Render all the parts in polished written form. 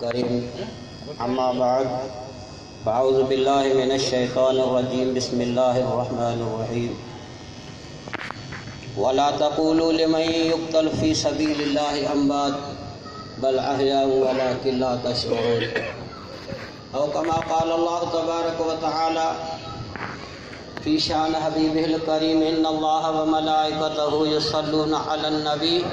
الكريم اما بعد فاعوذ بالله من الشيطان الرجيم بسم الله الرحمن الرحيم ولا تقولوا لمن يقتل في سبيل الله اموات بل احياء ولكن لا تشعرون او كما قال الله تبارك وتعالى في شان حبيبه الكريم ان الله وملائكته يصلون على النبي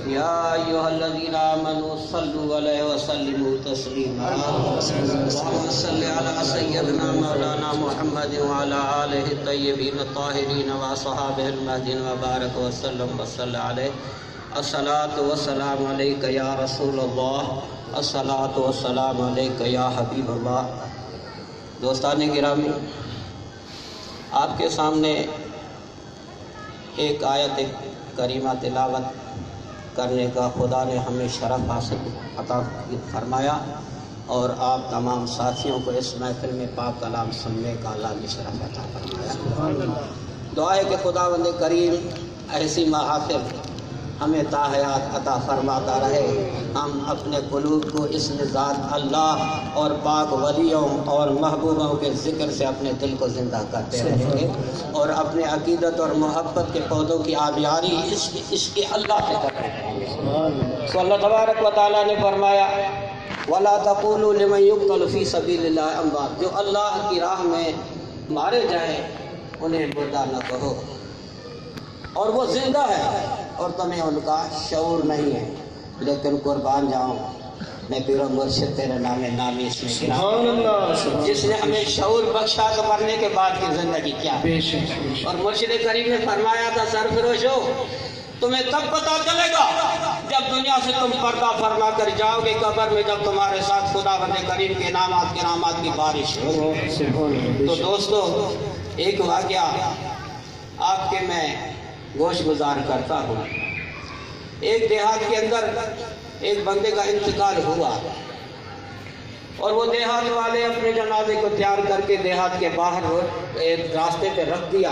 يا ايها الذين امنوا صلوا عليه وسلموا تسليما اللهم صل على سيدنا مولانا محمد وعلى اله الطيبين الطاهرين واصحابه المهديين وبارك وسلم وصلى عليه الصلاة والسلام عليك يا رسول الله الصلاة والسلام عليك يا حبیب اللہ۔ دوستان گرامی، آپ کے سامنے ایک آیت کریمہ تلاوت کرنے کا خدا نے ہمیں شرف حاصل عطا فرمایا اور آپ تمام ساتھیوں کو اس محفل میں پاک کلام سننے کا اللہ نے شرف عطا فرمایا۔ دعا ہے کہ خداوند کریم ایسی محافل ہمیں تا حیات عطا فرماتا رہے، ہم اپنے قلوب کو اس ذات اللہ اور پاک ولیوں اور محبوبوں کے ذکر سے اپنے دل کو زندہ کرتے رہیں گے اور اپنے عقیدت اور محبت کے پودوں کی آبیاری عشق اللہ سے کرتے رہیں گے۔ تو اللہ تبارک و تعالیٰ نے فرمایا وَلَا تَقُولُوا لِمَنْ يُقْتَلُ فِي سَبِيلِ اللَّهِ أَمْوَاتٌ، جو اللہ کی راہ میں مارے جائیں انہیں مردہ نہ کہو، اور وہ زندہ ہے اور تمہیں ان کا شعور نہیں ہے، لیکن قربان جاؤں میں پیر و مرشد تیرے نام نامی اس میں جس نے ہمیں شعور بخشا تو مرنے کے بعد کی زندگی کیا ہے۔ اور مرشد کریم نے فرمایا تھا سرفروش ہو، تمہیں تب پتا چلے گا جب دنیا سے تم پردہ فرما کر جاؤ گے قبر میں، جب تمہارے ساتھ خداوند کریم کے انعامات کرامات کی بارش ہو۔ تو دوستو، ایک واقعہ آپ کے میں گوش گزار کرتا ہوں۔ ایک دیہات کے اندر ایک بندے کا انتقال ہوا اور وہ دیہات والے اپنے جنازے کو تیار کر کے دیہات کے باہر ایک راستے پہ رکھ دیا۔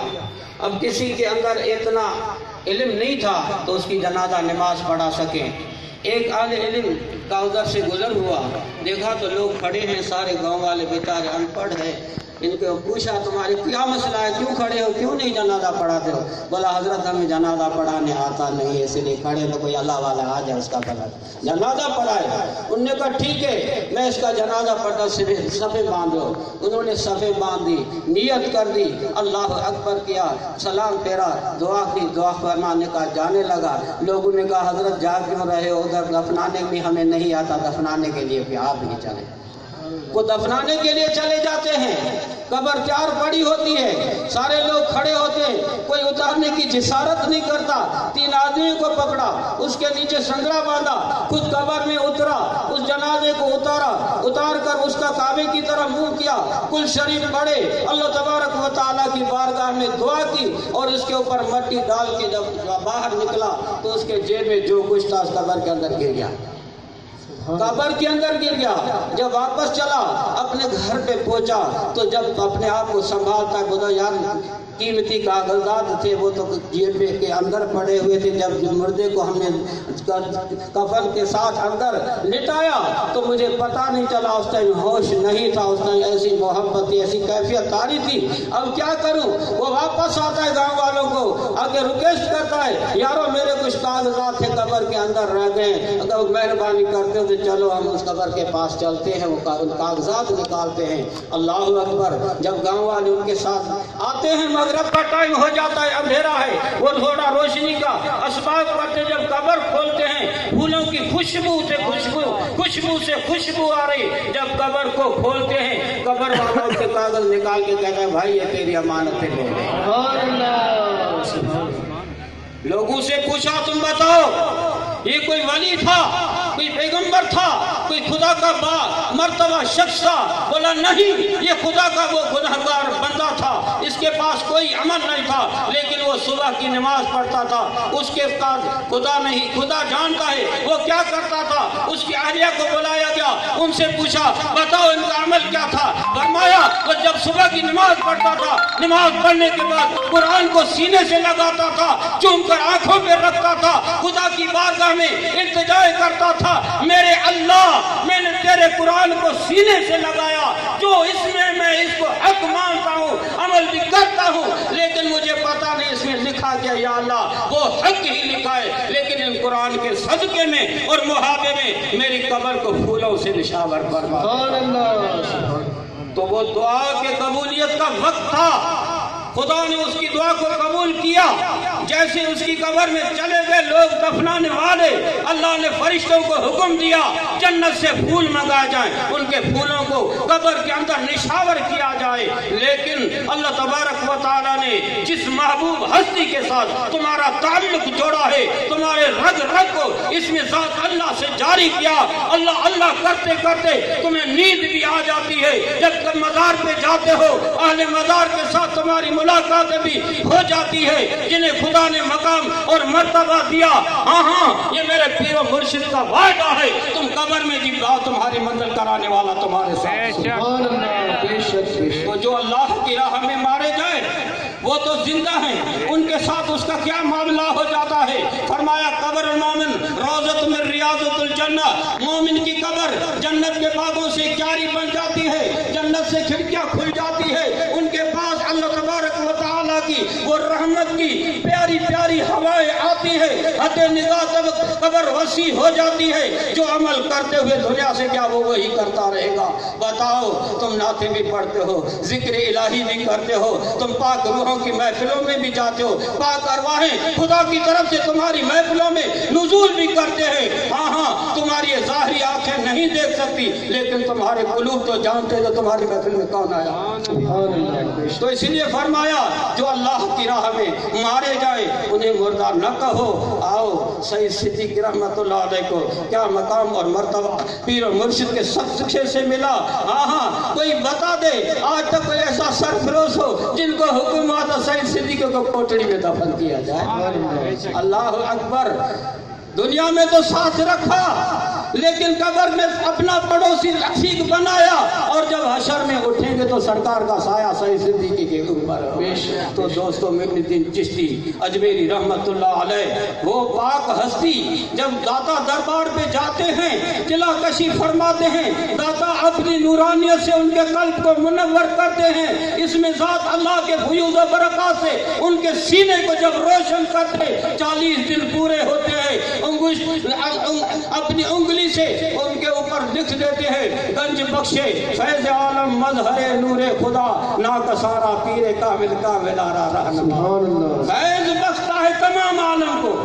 اب کسی کے اندر اتنا علم نہیں تھا تو اس کی جنازہ نماز پڑھا سکے۔ ایک اہل علم کا ادھر سے گزر ہوا، دیکھا تو لوگ کھڑے ہیں، سارے گاؤں والے بیچارے ان پڑھ ہیں، ان کو پوچھا تمہارے کیا مسئلہ ہے، کیوں کھڑے ہو، کیوں نہیں جنازہ پڑھاتے ہو؟ بولا حضرت ہمیں جنازہ پڑھانے آتا نہیں ہے، اسی لیے کھڑے تو کوئی اللہ والا آ جائے اس کا بھلا جنازہ پڑھائے۔ انہوں نے کہا ٹھیک ہے میں اس کا جنازہ پڑھتا، صفیں باندھو۔ انہوں نے صفیں باندھ دی، نیت کر دی، اللہ اکبر کیا، سلام پھیرا، دعا کی، دعا فرمانے کا جانے لگا۔ لوگوں نے کہا حضرت جا کیوں رہے ہو، ادھر دفنانے بھی ہمیں نہیں آتا، دفنانے کے لیے بھی آپ ہی چلے۔ وہ دفنانے کے لیے چلے جاتے ہیں، قبر تیار پڑی ہوتی ہے، سارے لوگ کھڑے ہوتے ہیں، کوئی اتارنے کی جسارت نہیں کرتا۔ 3 آدمیوں کو پکڑا، اس کے نیچے سنگرا باندھا، خود قبر میں اترا، اس جنازے کو اتار کر اس کا کعبے کی طرف منہ کیا، کل شریف پڑھے، اللہ تبارک و تعالیٰ کی بارگاہ میں دعا کی اور اس کے اوپر مٹی ڈال کے جب باہر نکلا تو اس کے جیب میں جو کچھ تھا اس قبر کے اندر گر گیا، قبر کے اندر گر گیا۔ جب واپس چلا اپنے گھر پہ پہنچا تو جب اپنے آپ کو سنبھالتا ہے، بولا یار قیمتی کاغذات تھے وہ تو جیب کے اندر پڑے ہوئے تھے، جب مردے کو ہم نے کفن کے ساتھ اندر لٹایا تو مجھے پتہ نہیں چلا، اس ٹائم ہوش نہیں تھا، اس ٹائم ایسی محبت تھی، ایسی کیفیت تاری تھی، اب کیا کروں؟ وہ واپس آتا ہے گاؤں والوں کو آگے ریکویسٹ کرتا ہے یارو میرے کچھ کاغذات تھے قبر کے اندر رہ گئے، اگر مہربانی کرتے ہو تو چلو ہم اس قبر کے پاس چلتے ہیں، وہ کاغذات نکالتے ہیں۔ اللہ اکبر، جب گاؤں والے ان کے ساتھ آتے ہیں، مغرب کا ٹائم ہو جاتا ہے، اندھیرا ہے، وہ تھوڑا روشنی کا اسباب کرتے، جب قبر کھولتے ہیں پھولوں کی خوشبو سے خوشبو آ رہی، جب قبر کو کھولتے ہیں قبر والوں سے کاغذ نکال کے کہتے ہیں بھائی یہ تیری امانت ہے، لے لے۔ لوگوں سے پوچھا تم بتاؤ یہ کوئی ولی تھا، کوئی پیغمبر تھا، کوئی خدا کا مرتبہ شخص تھا؟ بولا نہیں، یہ خدا کا وہ گنہگار بندہ تھا، اس کے پاس کوئی عمل نہیں تھا، لیکن وہ صبح کی نماز پڑھتا تھا، اس کے پاس خدا نہیں، خدا جانتا ہے وہ کیا کرتا تھا۔ اس کی اہلیہ کو بلایا گیا، ان سے پوچھا بتاؤ ان کا عمل کیا تھا؟ فرمایا وہ جب صبح کی نماز پڑھتا تھا، نماز پڑھنے کے بعد قرآن کو سینے سے لگاتا تھا، چوم کر آنکھوں پہ رکھتا تھا، خدا کی بارگاہ میں التجا کرتا تھا، میرے اللہ میں نے میرے قرآن کو سینے سے لگایا، جو اس میں اس کو حق مانتا ہوں، عمل بھی کرتا ہوں، لیکن مجھے پتا نہیں اس میں لکھا کیا، یا اللہ وہ حق ہی لکھا ہے، لیکن ان قرآن کے صدقے میں اور محابے میں میری قبر کو پھولوں سے نشاور فرما۔ تو وہ دعا کے قبولیت کا وقت تھا، خدا نے اس کی دعا کو قبول کیا۔ جیسے اس کی قبر میں چلے گئے لوگ دفنانے والے، اللہ نے فرشتوں کو حکم دیا جنت سے پھول منگائے جائیں، ان کے پھولوں کو قبر کے اندر نشاور کیا جائے۔ لیکن اللہ تبارک و تعالیٰ نے جس محبوب ہستی کے ساتھ تمہارا تعلق جوڑا ہے، تمہارے رگ رگ کو اس میں ذات اللہ سے جاری کیا، اللہ اللہ کرتے کرتے تمہیں نیند بھی آ جاتی ہے، جب تم مزار پہ جاتے ہو اہل مزار کے ساتھ تمہاری ملاقاتیں بھی ہو جاتی ہے، جنہیں خدا نے مقام اور مرتبہ دیا۔ ہاں ہاں، یہ میرے پیر و مرشد کا وعدہ ہے، تم قبر میں جب جاؤ تمہاری منزل کرانے والا تمہارے ساتھ۔ تو جو اللہ کی راہ میں مارے جائے وہ تو زندہ ہیں، ان کے ساتھ اس کا کیا معاملہ ہو جاتا ہے؟ فرمایا قبر المومن روضۃ من ریاضۃ الجنہ، مومن کی قبر جنت کے باغوں سے کیاری بن جاتی ہے، جنت سے کھڑکیاں کھل جاتی ہے، ان کے پاس اللہ تبارک و تعالیٰ کی وہ رحمت کی پیاری پیاری ہوائیں آتی ہے، حد نگاہ تک قبر وسیع ہو جاتی ہے۔ جو عمل کرتے ہوئے دنیا سے کیا وہ وہی کرتا رہے گا؟ بتاؤ، تم نعتیں بھی پڑھتے ہو، ذکر الہی بھی کرتے ہو، تم پاک روحوں کی محفلوں میں بھی جاتے ہو، پاک ارواحیں خدا کی طرف سے تمہاری محفلوں میں نزول بھی کرتے ہیں۔ ہاں ہاں، تمہاری یہ ظاہری آنکھیں نہیں دیکھ سکتی، لیکن تمہارے قلوب تو جانتے ہیں تمہاری محفل میں کون آیا۔ تو اس لیے فرمایا جو اللہ کی راہ میں مارے جائیں انہیں مردہ نہ کہو۔ آؤ سید صدیق رحمت اللہ علیہ کو کیا مقام اور مرتبہ پیر اور مرشد کے صدقے سے ملا۔ ہاں ہاں، کوئی بتا دے آج تک کوئی ایسا سرفروش ہو جن کو حکم ہوا تھا سید صدیق کو کوٹڑی میں دفن کیا جائے؟ اللہ اکبر۔ دنیا میں تو ساتھ رکھا، لیکن قبر میں اپنا پڑوسی رفیق بنایا، اور جب حشر میں اٹھیں گے تو سرکار کا سایہ سید صدیقی کے اوپر۔ تو دوستو، معین الدین چشتی اجمیری رحمت اللہ علیہ، وہ پاک ہستی جب داتا دربار پہ جاتے ہیں، قلعہ کشی فرماتے ہیں، داتا اپنی نورانیت سے ان کے قلب کو منور کرتے ہیں، اس میں ذات اللہ کے فیوض و برکات سے ان کے سینے کو جب روشن کرتے 40 دن پورے ہوتے ہیں، اپنی انگلی سے ان کے اوپر لکھ دیتے ہیں گنج بخشے فیض عالم مظہر نور خدا ناکسارا پیر کامل کامل آرا رہنما، فیض بخشتا ہے تمام عالم کو۔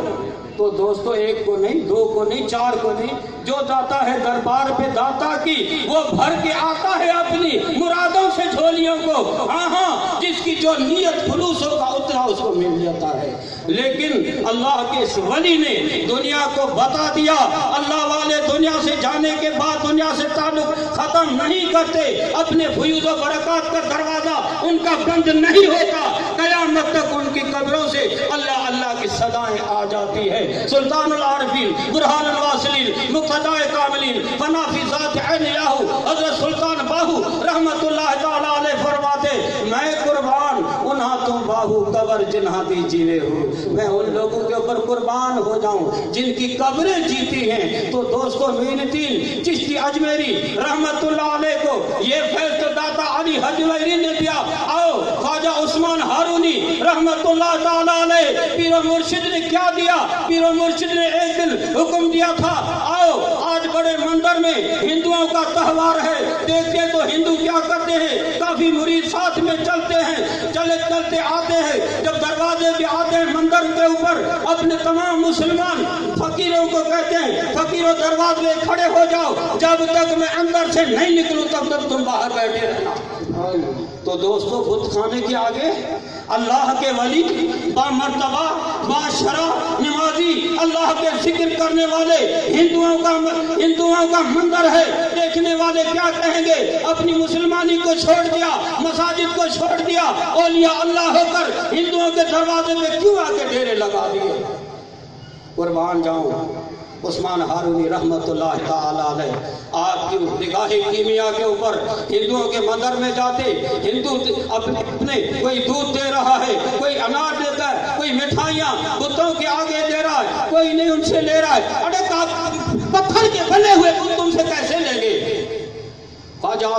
تو دوستو، ایک کو نہیں، دو کو نہیں، چار کو نہیں، جو داتا ہے دربار پہ داتا کی وہ بھر کے آتا ہے اپنی مرادوں سے جھولیوں کو۔ ہاں ہاں، جس کی جو نیت خلوص ہوگا اتنا اس کو مل جاتا ہے۔ لیکن اللہ کے اس ولی نے دنیا کو بتا دیا، اللہ والے دنیا سے جانے کے بعد دنیا سے تعلق ختم نہیں کرتے، اپنے فیوض و برکات کا دروازہ ان کا بند نہیں ہوتا، قیامت تک ان کی قبروں سے اللہ اللہ کی صدائیں آ جاتی ہے۔ سلطان العارفین، برہان الواصلین، مقتدائے کاملین، فنا فی ذات عین یاہو حضرت سلطان باہو رحمت اللہ تعالیٰ علیہ فرماتے، میں قربان ان ہاتھوں باہو قبر جن ہاتھی جیوے ہو، میں ان لوگوں کے اوپر قربان ہو جاؤں جن کی قبریں جیتی ہیں۔ تو دوستو، معین الدین چشتی اجمیری رحمت اللہ علیہ کو یہ فیض داتا علی حجویری نے دیا۔ آؤ خواجہ عثمان ہارونی رحمت اللہ تعالیٰ علیہ، پیر و مرشد نے کیا دیا؟ پیر و مرشد نے ایک دن حکم دیا تھا، آؤ آج بڑے مندر میں ہندوؤں کا تہوار ہے، دیکھتے تو ہندو کیا کرتے ہیں، کافی مرید ساتھ میں چلتے ہیں، چلے چلتے آتے ہیں، جب دروازے پہ آتے ہیں مندر کے اوپر اپنے تمام مسلمان فقیروں کو کہتے ہیں، فقیروں دروازے کھڑے ہو جاؤ، جب تک میں اندر سے نہیں نکلوں تب تک تم باہر بیٹھے رہنا۔ تو دوستو، بت خانے کے آگے اللہ کے ولی با مرتبہ با شرح نمازی اللہ کے ذکر کرنے والے ہندوؤں کا مندر ہے، دیکھنے والے کیا کہیں گے؟ اپنی مسلمانی کو چھوڑ دیا، مساجد کو چھوڑ دیا، اولیاء اللہ ہو کر ہندوؤں کے دروازے میں کیوں آ کے ڈیرے لگا دیے؟ قربان جاؤں عثمان ہارونی رحمت اللہ تعالیٰ علیہ، آپ کی نگاہ کیمیا کے اوپر ہندوؤں کے مندر میں جاتے، ہندو اپنے کوئی دودھ دے رہا ہے، کوئی انار دیتا ہے، کوئی مٹھائیاں بتوں کے آگے دے رہا ہے، کوئی نہیں ان سے لے رہا ہے۔ ارے پتھر کے بنے ہوئے بت تم سے کیسے لیں گے؟